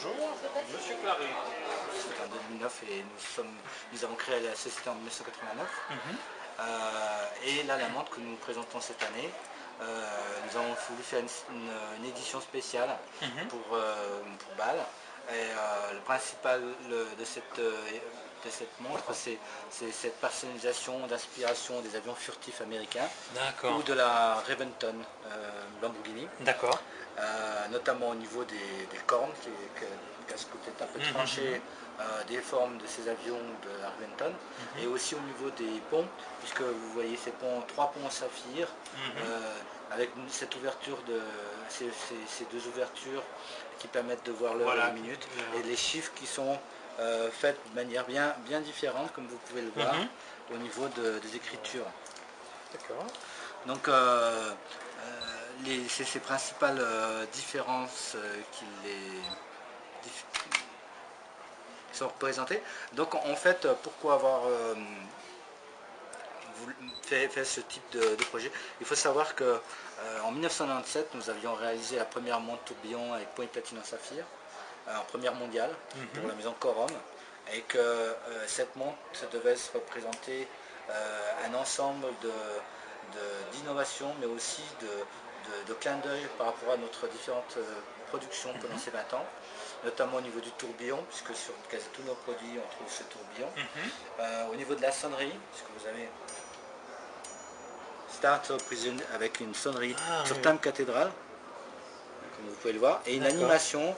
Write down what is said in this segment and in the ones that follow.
Bonjour, Monsieur Clary. C'était en 2009 et nous avons créé la société en 1989. Et là, la montre que nous présentons cette année, nous avons voulu faire une édition spéciale pour Bâle. Et le principal de cette montre, c'est cette personnalisation d'inspiration des avions furtifs américains ou de la Reventon Lamborghini. D'accord. Notamment au niveau des cornes, qui a ce côté un peu tranché des formes de ces avions de la Reventon, et aussi au niveau des ponts, puisque vous voyez ces ponts, 3 ponts en saphir, avec cette ouverture ces deux ouvertures qui permettent de voir l'heure et les minutes, et les chiffres qui sont faits de manière bien différente, comme vous pouvez le voir, au niveau des écritures. D'accord. Donc ces principales différences qui sont représentées. Donc en fait, pourquoi avoir fait ce type de projet? Il faut savoir que en 1997, nous avions réalisé la première montre tourbillon avec point platine en saphir, en première mondiale, pour la maison Corum, et que cette montre devait se représenter un ensemble d'innovations, mais aussi de clin d'œil par rapport à notre différentes productions pendant ces 20 ans, notamment au niveau du tourbillon, puisque sur quasi tous nos produits on trouve ce tourbillon. Au niveau de la sonnerie, puisque vous avez Start Prison avec une sonnerie sur thème cathédrale, comme vous pouvez le voir, et une animation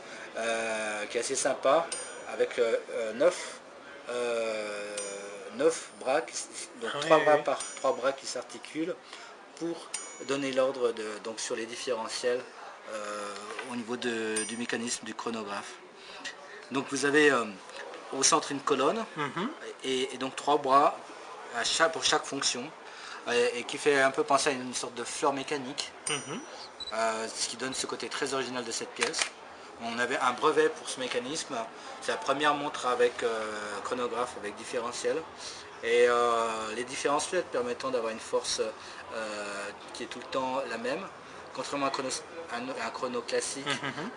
qui est assez sympa avec 9 bras, donc 3 bras qui s'articulent pour donner l'ordre donc sur les différentiels au niveau du mécanisme du chronographe. Donc vous avez au centre une colonne et donc 3 bras pour chaque fonction, et qui fait un peu penser à une sorte de fleur mécanique, ce qui donne ce côté très original de cette pièce. On avait un brevet pour ce mécanisme, c'est la première montre avec chronographe, avec différentiel, et les différentiels permettant d'avoir une force qui est tout le temps la même, contrairement à un chrono classique,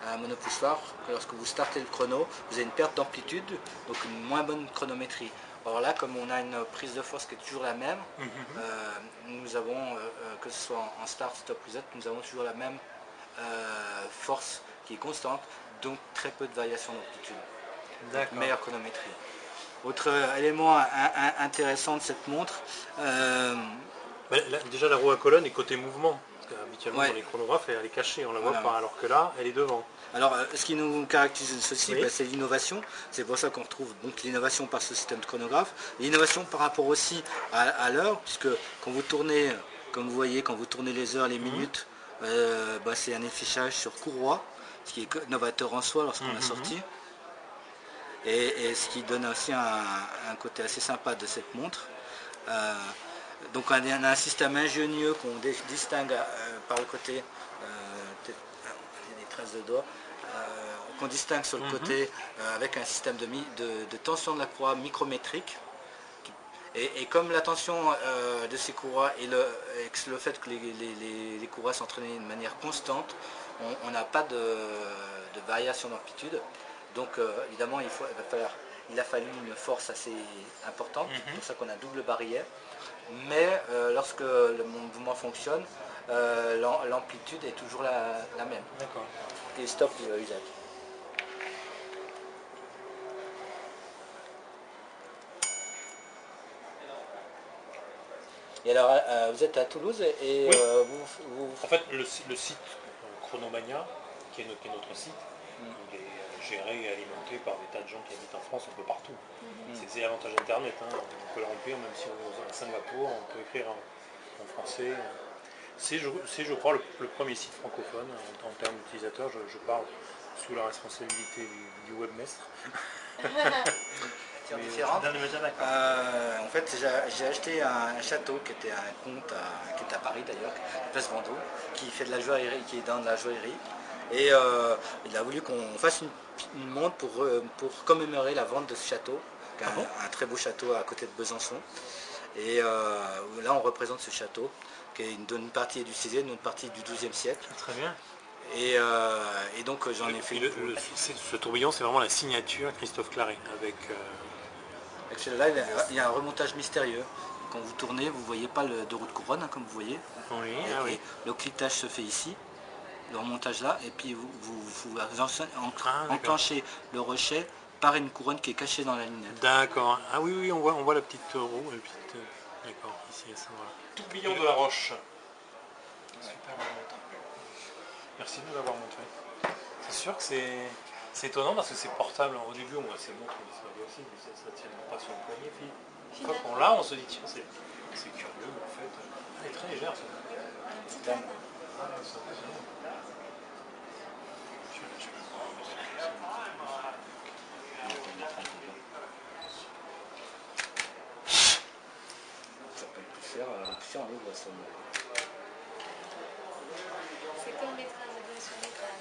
à un monopoussoir, que lorsque vous startez le chrono, vous avez une perte d'amplitude, donc une moins bonne chronométrie. Or là, comme on a une prise de force qui est toujours la même, nous avons, que ce soit en start, stop, reset, nous avons toujours la même force qui est constante, donc très peu de variation d'amplitude, donc meilleure chronométrie. Autre élément intéressant de cette montre, déjà la roue à colonne est côté mouvement, parce qu'habituellement dans les chronographes elle est cachée, on la voit pas, alors que là elle est devant. Alors ce qui nous caractérise ceci, c'est l'innovation, c'est pour ça qu'on retrouve donc l'innovation par ce système de chronographe, l'innovation par rapport aussi à l'heure, puisque quand vous tournez, comme vous voyez, quand vous tournez les heures, les minutes, c'est un affichage sur courroie, ce qui est novateur en soi lorsqu'on l'a sorti, et ce qui donne aussi un côté assez sympa de cette montre. Donc on a un système ingénieux qu'on distingue par le côté, des traces de doigts, qu'on distingue sur le côté avec un système de tension de la courroie micrométrique. Et comme la tension de ces courroies et le fait que les courroies sont entraînées de manière constante, on n'a pas de variation d'amplitude. Donc évidemment il a fallu une force assez importante, c'est pour ça qu'on a double barrière. Mais lorsque le mouvement fonctionne, l'amplitude est toujours la même. Et stop usage. Et alors, vous êtes à Toulouse et En fait, le site Chronomania, qui est notre site, il est géré et alimenté par des tas de gens qui habitent en France un peu partout. C'est l'avantage d'Internet, on peut le remplir même si on est à Singapour, on peut écrire en français. C'est je crois le premier site francophone en termes d'utilisateurs. Je parle sous la responsabilité du webmestre. Différente. En fait, j'ai acheté un château qui était un comte qui est à Paris d'ailleurs, place Vendôme, qui fait de la joaillerie, qui est dans de la joaillerie. Et il a voulu qu'on fasse une montre pour commémorer la vente de ce château, qui est un très beau château à côté de Besançon. Et là on représente ce château, qui est une partie du 16e, une autre partie du 12e siècle. Très bien. Et donc j'en ai fait ce tourbillon, c'est vraiment la signature Christophe Claret. Avec celui-là, il y a un remontage mystérieux. Quand vous tournez, vous ne voyez pas le deux roues de couronne, hein, comme vous voyez. Oui, et le cliquetage se fait ici, le remontage là, et puis vous enclenchez le rochet par une couronne qui est cachée dans la lunette. D'accord. Ah oui, oui, on voit la petite roue. D'accord, ici, ça voilà. Tourbillon de la Roche. Super bien montré. Merci de nous l'avoir montré. C'est sûr que c'est étonnant parce que c'est portable. Au début, on voit ces montres, on dit c'est pas possible, ça ne tient pas sur le poignet. Puis une fois qu'on l'a, on se dit tiens, c'est curieux, mais en fait, elle est très légère. Ça. Un petit âne. Ah, c'est impressionnant. On l'ouvre c'est comme mettre un doigt sur l'écran.